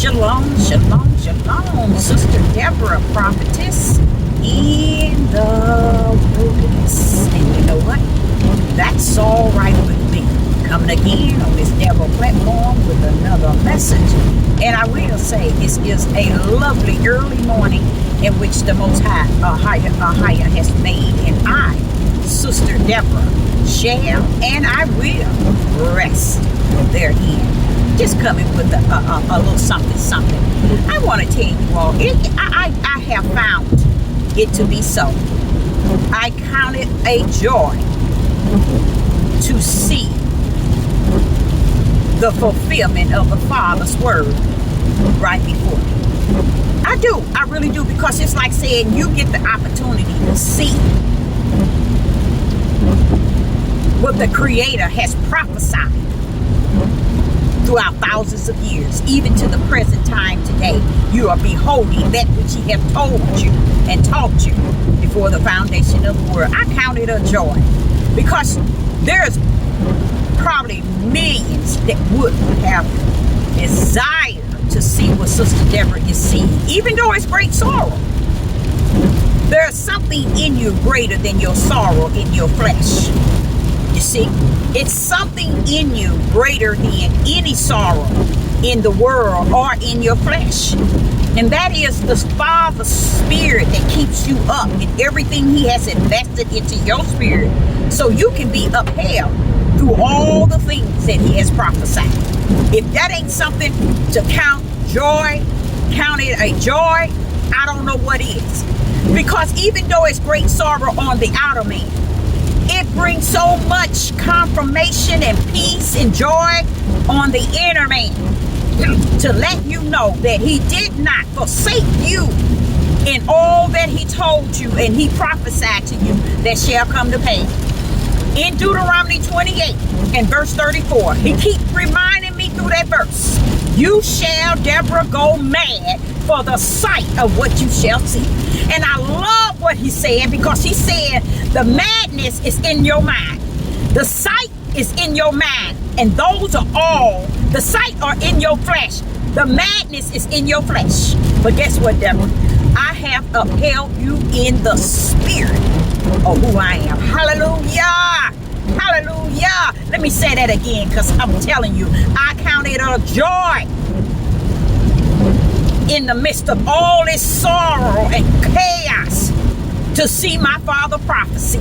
Shalom, shalom, shalom. Sister Deborah, prophetess in the wilderness. And you know what? That's all right with me. Coming again on this Deborah platform with another message. And I will say this is a lovely early morning in which the Most High, Ahayah has made. And I, Sister Deborah, shall and I will rest therein. Just coming with a little something. I want to tell you all, I have found it to be so. I count it a joy to see the fulfillment of the Father's word right before me. I do. I really do, because it's like saying you get the opportunity to see what the Creator has prophesied throughout thousands of years, even to the present time today. You are beholding that which He has told you and taught you before the foundation of the world. I count it a joy, because there's probably millions that would have desire to see what Sister Deborah is seeing, even though it's great sorrow. There's something in you greater than your sorrow in your flesh. You see, it's something in you greater than any sorrow in the world or in your flesh. And that is the Father's Spirit that keeps you up in everything He has invested into your spirit, so you can be upheld through all the things that He has prophesied. If that ain't something to count it a joy, I don't know what is. Because even though it's great sorrow on the outer man, it brings so much confirmation and peace and joy on the inner man, to let you know that He did not forsake you in all that He told you and He prophesied to you that shall come to pass. In Deuteronomy 28 and verse 34, He keeps reminding me through that verse, you shall, Deborah, go mad for the sight of what you shall see. And I love what He said, because He said the madness is in your mind. The sight is in your mind. And those are all, the sight are in your flesh. The madness is in your flesh. But guess what, Deborah? I have upheld you in the spirit of who I am. Hallelujah. Hallelujah. Let me say that again, because I'm telling you, I count it a joy in the midst of all this sorrow and chaos to see my Father prophecy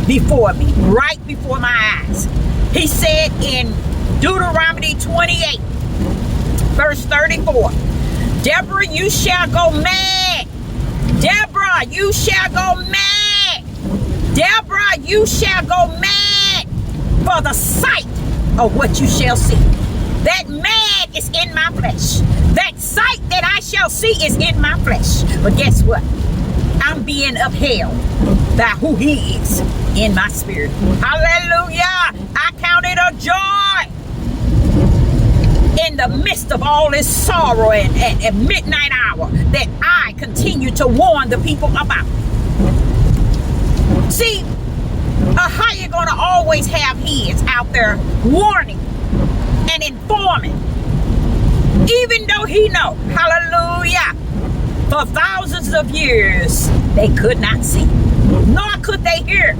before me, right before my eyes. He said in Deuteronomy 28, verse 34, Deborah, you shall go mad. Deborah, you shall go mad. Deborah, you shall go mad for the sight of what you shall see. That mad is in my flesh. That sight that I shall see is in my flesh. But guess what? I'm being upheld by who He is in my spirit. Hallelujah. I count it a joy in the midst of all this sorrow and midnight hour that I continue to warn the people about. See, Ahayah gonna always have heads out there warning and informing, even though he know, hallelujah, for thousands of years they could not see, nor could they hear.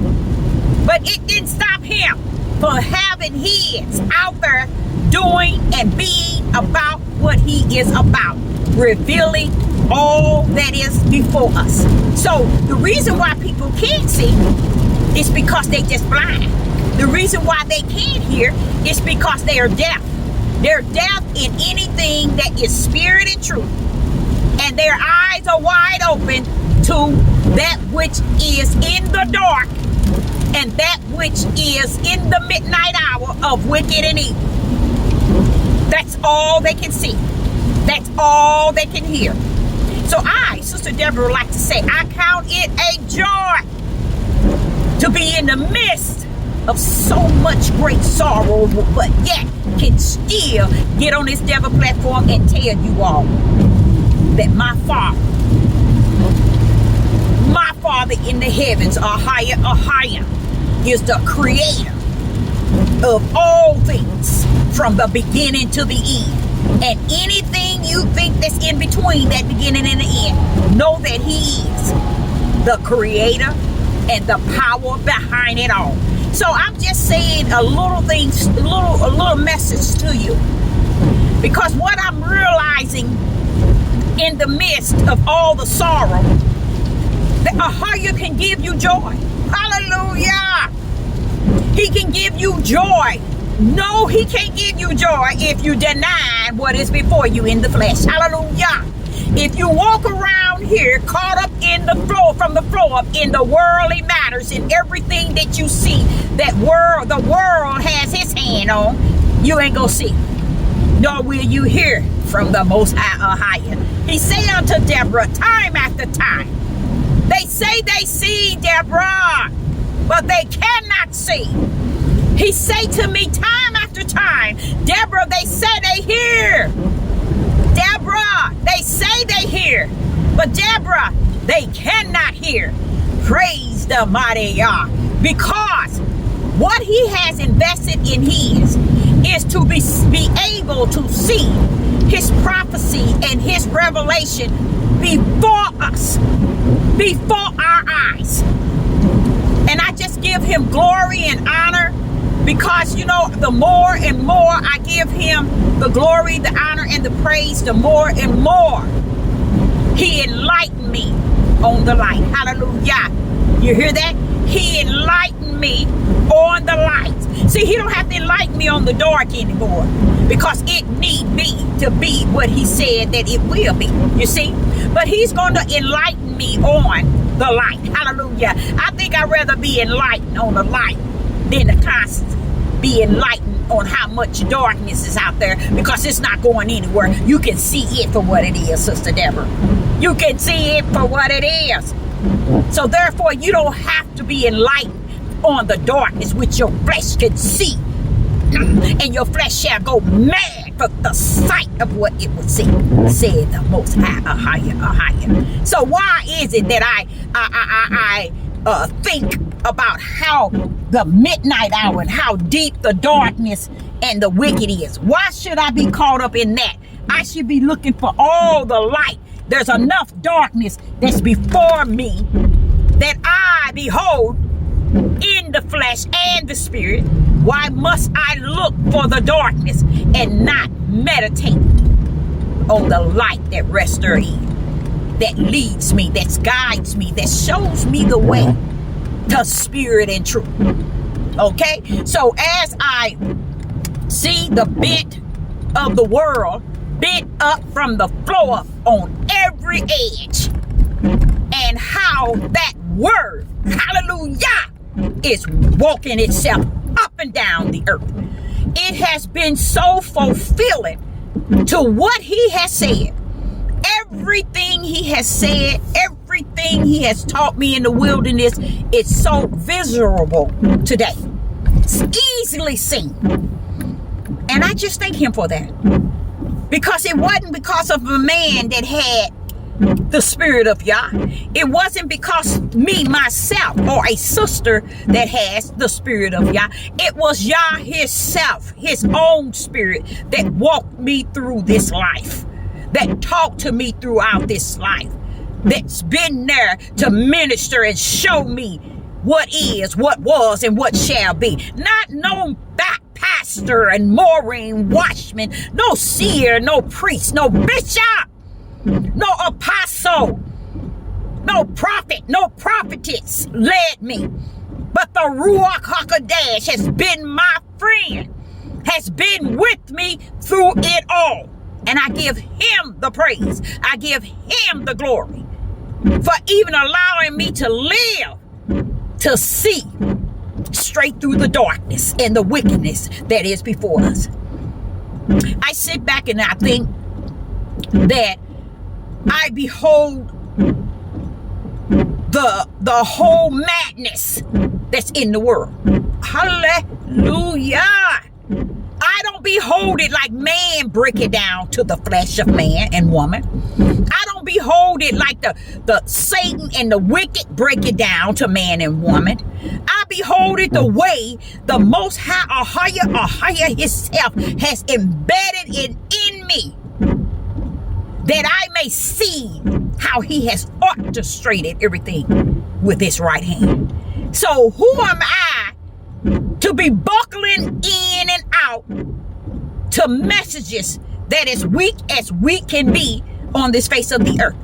But it didn't stop him from having heads out there doing and being about what He is about, revealing all that is before us. So the reason why people can't see is because they just blind. The reason why they can't hear is because they are deaf. They're deaf in anything that is spirit and truth. And their eyes are wide open to that which is in the dark and that which is in the midnight hour of wicked and evil. That's all they can see. That's all they can hear. So I, Sister Deborah, would like to say, I count it a joy to be in the midst of so much great sorrow, but yet can still get on this Deborah platform and tell you all that my Father in the heavens, Ahayah, is the creator of all things from the beginning to the end. And anything you think that's in between that beginning and the end, know that he is the creator and the power behind it all. So I'm just saying a little message to you, because what I'm realizing in the midst of all the sorrow, that Ahayah can give you joy. Hallelujah. He can give you joy. No, he can't give you joy if you deny what is before you in the flesh. Hallelujah. If you walk around here caught up in the flow, from the flow up in the worldly matters, in everything that you see that the world has his hand on, you ain't gonna see, nor will you hear from the Most High Ahayah. He say unto Deborah time after time, they say they see Deborah, but they cannot see. He say to me time after time, Deborah, they say they hear. Deborah, they say they hear, but Deborah, they cannot hear. Praise the mighty Yah, because what he has invested in his is to be able to see his prophecy and his revelation before us, before our eyes. And I just give him glory and honor, because, you know, the more and more I give him the glory, the honor, and the praise, the more and more he enlightened me on the light. Hallelujah. You hear that? He enlightened me on the light. See, he don't have to enlighten me on the dark anymore, because it need me to be what he said that it will be. You see? But he's going to enlighten me on the light. Hallelujah. I think I'd rather be enlightened on the light than to constantly be enlightened on how much darkness is out there, because it's not going anywhere. You can see it for what it is, Sister Deborah. You can see it for what it is. So therefore, you don't have to be enlightened on the darkness which your flesh can see. And your flesh shall go mad for the sight of what it will see, said the Most High Ahayah. So why is it that I think about how the midnight hour and how deep the darkness and the wicked is? Why should I be caught up in that? I should be looking for all the light. There's enough darkness that's before me that I behold in the flesh and the spirit. Why must I look for the darkness and not meditate on the light that rests therein, that leads me, that guides me, that shows me the way to spirit and truth? Okay, so as I see the bent of the world bent up from the floor up on every edge, and how that word, hallelujah, is walking itself up and down the earth, it has been so fulfilling to what he has said. Everything he has said, everything he has taught me in the wilderness, it's so visible today. It's easily seen. And I just thank him for that. Because it wasn't because of a man that had the spirit of Yah. It wasn't because me, myself, or a sister that has the spirit of Yah. It was Yah himself, his own spirit, that walked me through this life, that talked to me throughout this life, that's been there to minister and show me what is, what was, and what shall be. Not no back pastor and mooring watchman, no seer, no priest, no bishop, no apostle, no prophet, no prophetess led me. But the Ruach HaKodesh has been my friend, has been with me through it all. And I give him the praise. I give him the glory for even allowing me to live, to see straight through the darkness and the wickedness that is before us. I sit back and I think that I behold the whole madness that's in the world. Hallelujah. I don't behold it like man break it down to the flesh of man and woman. I don't behold it like the Satan and the wicked break it down to man and woman. I behold it the way the Most High Ahayah himself has embedded it in me. that I may see how he has orchestrated everything with his right hand. So who am I to be buckling in and out to messages that as weak can be on this face of the earth?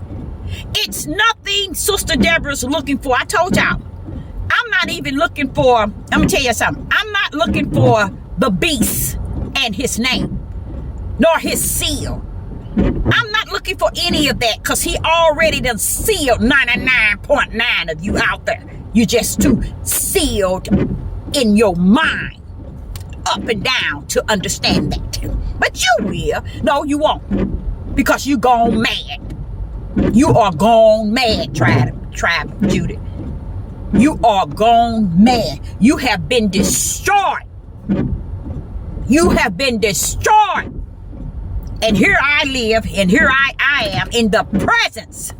It's nothing Sister Deborah's looking for. I told y'all, I'm not even looking for, let me tell you something. I'm not looking for the beast and his name, nor his seal. I'm not looking for any of that, because he already done sealed 99.9 of you out there. You're just too sealed in your mind, up and down, to understand that. But you will. No, you won't, because you gone mad. You are gone mad, tribe of Judah. You are gone mad. You have been destroyed. You have been destroyed. And here I live, and here I am in the presence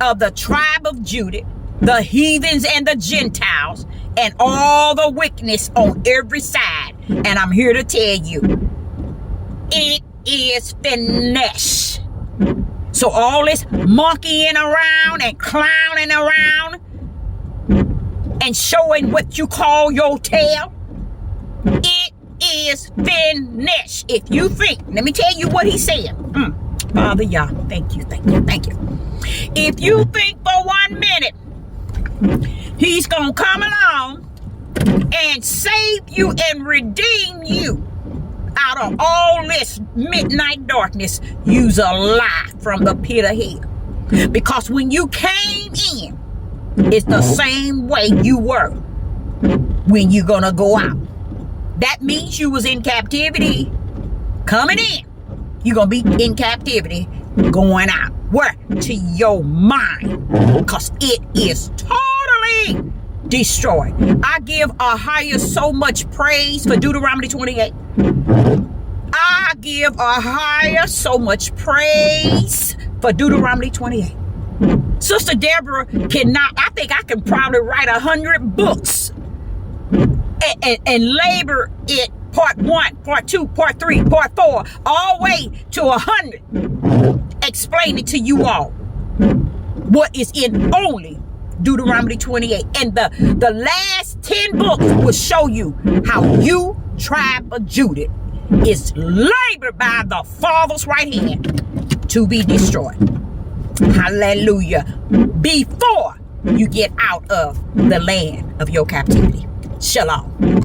of the tribe of Judah, the heathens and the Gentiles, and all the wickedness on every side. And I'm here to tell you, it is finished. So all this monkeying around and clowning around and showing what you call your tail, it is finished. If you think, let me tell you what he said. Father, Yah, thank you. If you think for 1 minute he's gonna come along and save you and redeem you out of all this midnight darkness, you's a lie from the pit of hell. Because when you came in, it's the same way you were when you're gonna go out. That means you was in captivity coming in. You're gonna be in captivity going out. Where? To your mind. Because it is totally destroyed. I give Ahayah so much praise for Deuteronomy 28. I give Ahayah so much praise for Deuteronomy 28. Sister Deborah cannot, I think I can probably write 100 books and labor it part 1, part 2, part 3, part 4, all the way to 100. Explain it to you all. What is in only Deuteronomy 28. And the last 10 books will show you how you, tribe of Judah, is labored by the Father's right hand to be destroyed. Hallelujah. Before you get out of the land of your captivity. Shalom.